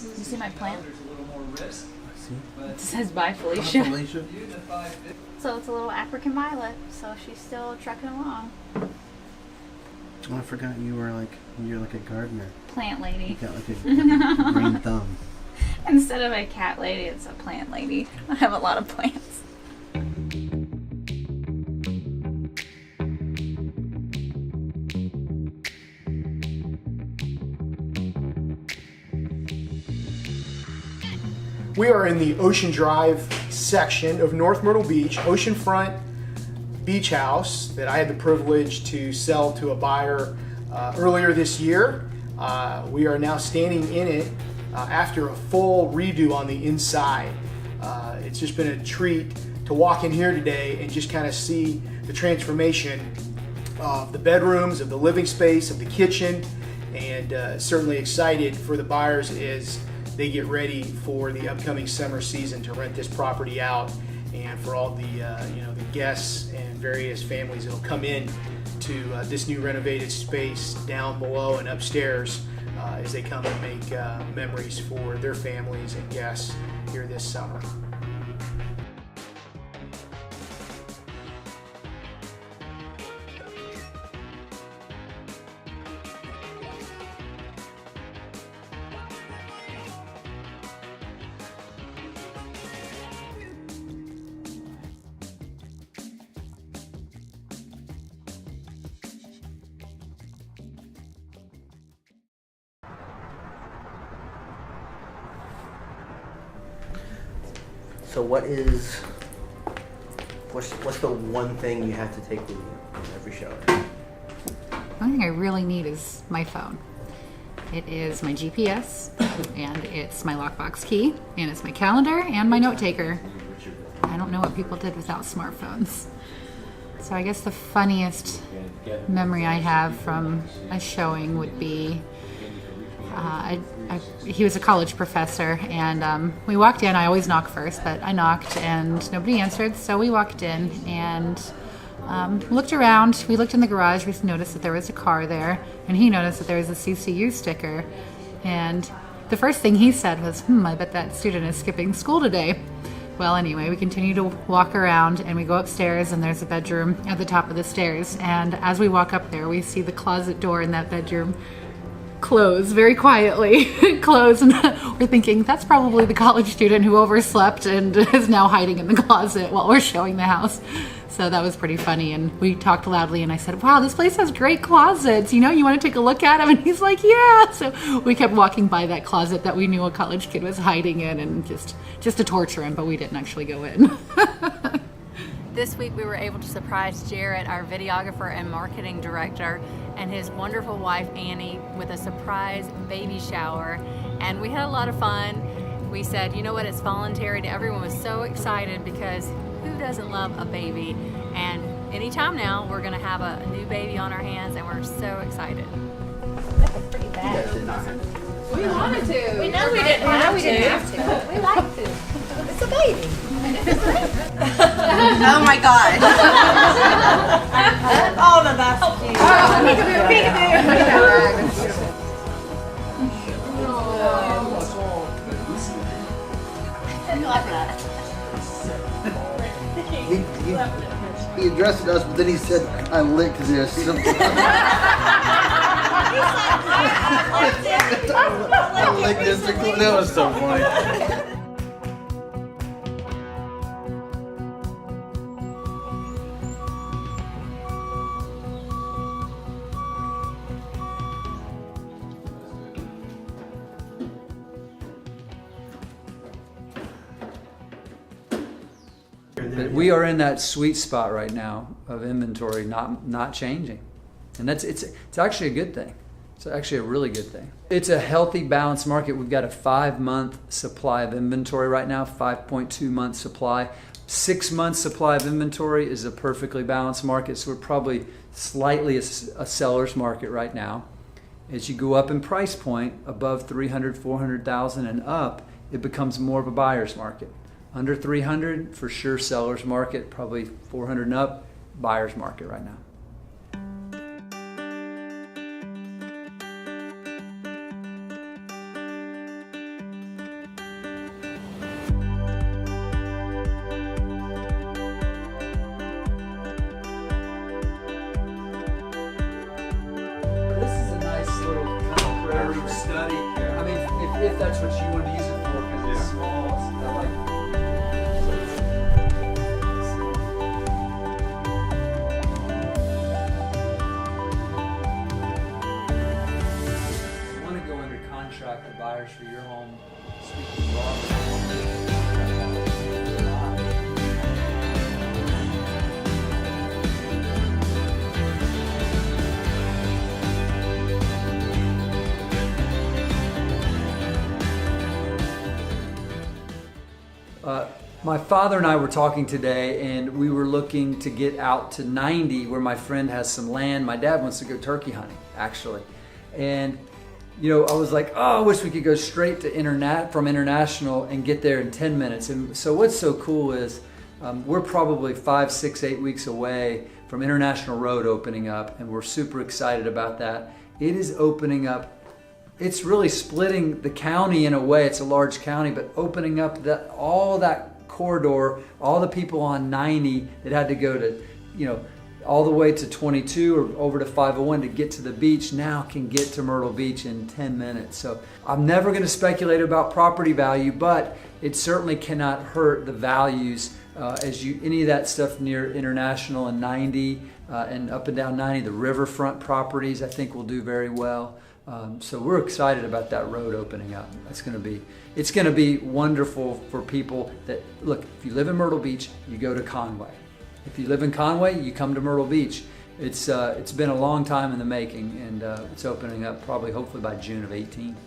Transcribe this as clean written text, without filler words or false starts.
You see my plant? I see. It says bye, Felicia. Bye, Felicia. So it's a little African violet, so she's still trekking along. Oh, I forgot you're like a gardener. Plant lady. You got like a green thumb. Instead of a cat lady, it's a plant lady. I have a lot of plants. We are in the Ocean Drive section of North Myrtle Beach, oceanfront beach house that I had the privilege to sell to a buyer earlier this year. We are now standing in it after a full redo on the inside. It's just been a treat to walk in here today and just kind of see the transformation of the bedrooms, of the living space, of the kitchen, and certainly excited for the buyers as they get ready for the upcoming summer season to rent this property out, and for all the the guests and various families that'll come in to this new renovated space down below and upstairs as they come and make memories for their families and guests here this summer. So what's the one thing you have to take with you in every shower? One thing I really need is my phone. It is my GPS, and it's my lockbox key, and it's my calendar, and my note taker. I don't know what people did without smartphones. So I guess the funniest memory I have from a showing would be he was a college professor, and we walked in. I always knock first, but I knocked and nobody answered, so we walked in and looked around. We looked in the garage. We noticed that there was a car there, and he noticed that there was a CCU sticker, and the first thing he said was, I bet that student is skipping school today. Well, anyway, we continue to walk around, and we go upstairs, and there's a bedroom at the top of the stairs, and as we walk up there, we see the closet door in that bedroom close very quietly. Close, and we're thinking that's probably the college student who overslept and is now hiding in the closet while we're showing the house. So that was pretty funny, and we talked loudly, and I said, wow, this place has great closets, you want to take a look at them? And he's like, yeah. So we kept walking by that closet that we knew a college kid was hiding in, and just to torture him, but we didn't actually go in. This week we were able to surprise Jarrett, our videographer and marketing director, and his wonderful wife Annie with a surprise baby shower, and we had a lot of fun. We said, you know what, it's voluntary. Everyone was so excited because who doesn't love a baby? And anytime now we're going to have a new baby on our hands, and we're so excited. That was pretty bad. We wanted to. We know we didn't have to. We like to. It's a baby. Oh my God. Oh, no, that's cute. He addressed us, but then he said, I licked this. I licked this. That was so funny. We are in that sweet spot right now of inventory not changing, and it's actually a good thing. It's actually a really good thing. It's a healthy, balanced market. We've got a 5-month supply of inventory right now, 5.2 month supply. 6 months supply of inventory is a perfectly balanced market. So we're probably slightly a seller's market right now. As you go up in price point above 300, 400,000 and up, it becomes more of a buyer's market. Under 300, for sure, seller's market. Probably 400 and up, buyer's market right now. if that's what you want to use it for, because it's small. I like. You want to go under contract to buyers for your home. Speaking my father and I were talking today, and we were looking to get out to 90, where my friend has some land. My dad wants to go turkey hunting, actually. And, you know, I was like, oh, I wish we could go straight to from International and get there in 10 minutes. And so what's so cool is we're probably 5, 6, 8 weeks away from International Road opening up, and we're super excited about that. It is opening up. It's really splitting the county in a way. It's a large county, but opening up all that corridor, all the people on 90 that had to go to, you know, all the way to 22 or over to 501 to get to the beach now can get to Myrtle Beach in 10 minutes. So I'm never going to speculate about property value, but it certainly cannot hurt the values any of that stuff near International and 90 and up and down 90, the riverfront properties I think will do very well. So we're excited about that road opening up. It's going to be wonderful for people that, look, if you live in Myrtle Beach, you go to Conway. If you live in Conway, you come to Myrtle Beach. It's been a long time in the making, and it's opening up probably hopefully by June of 18.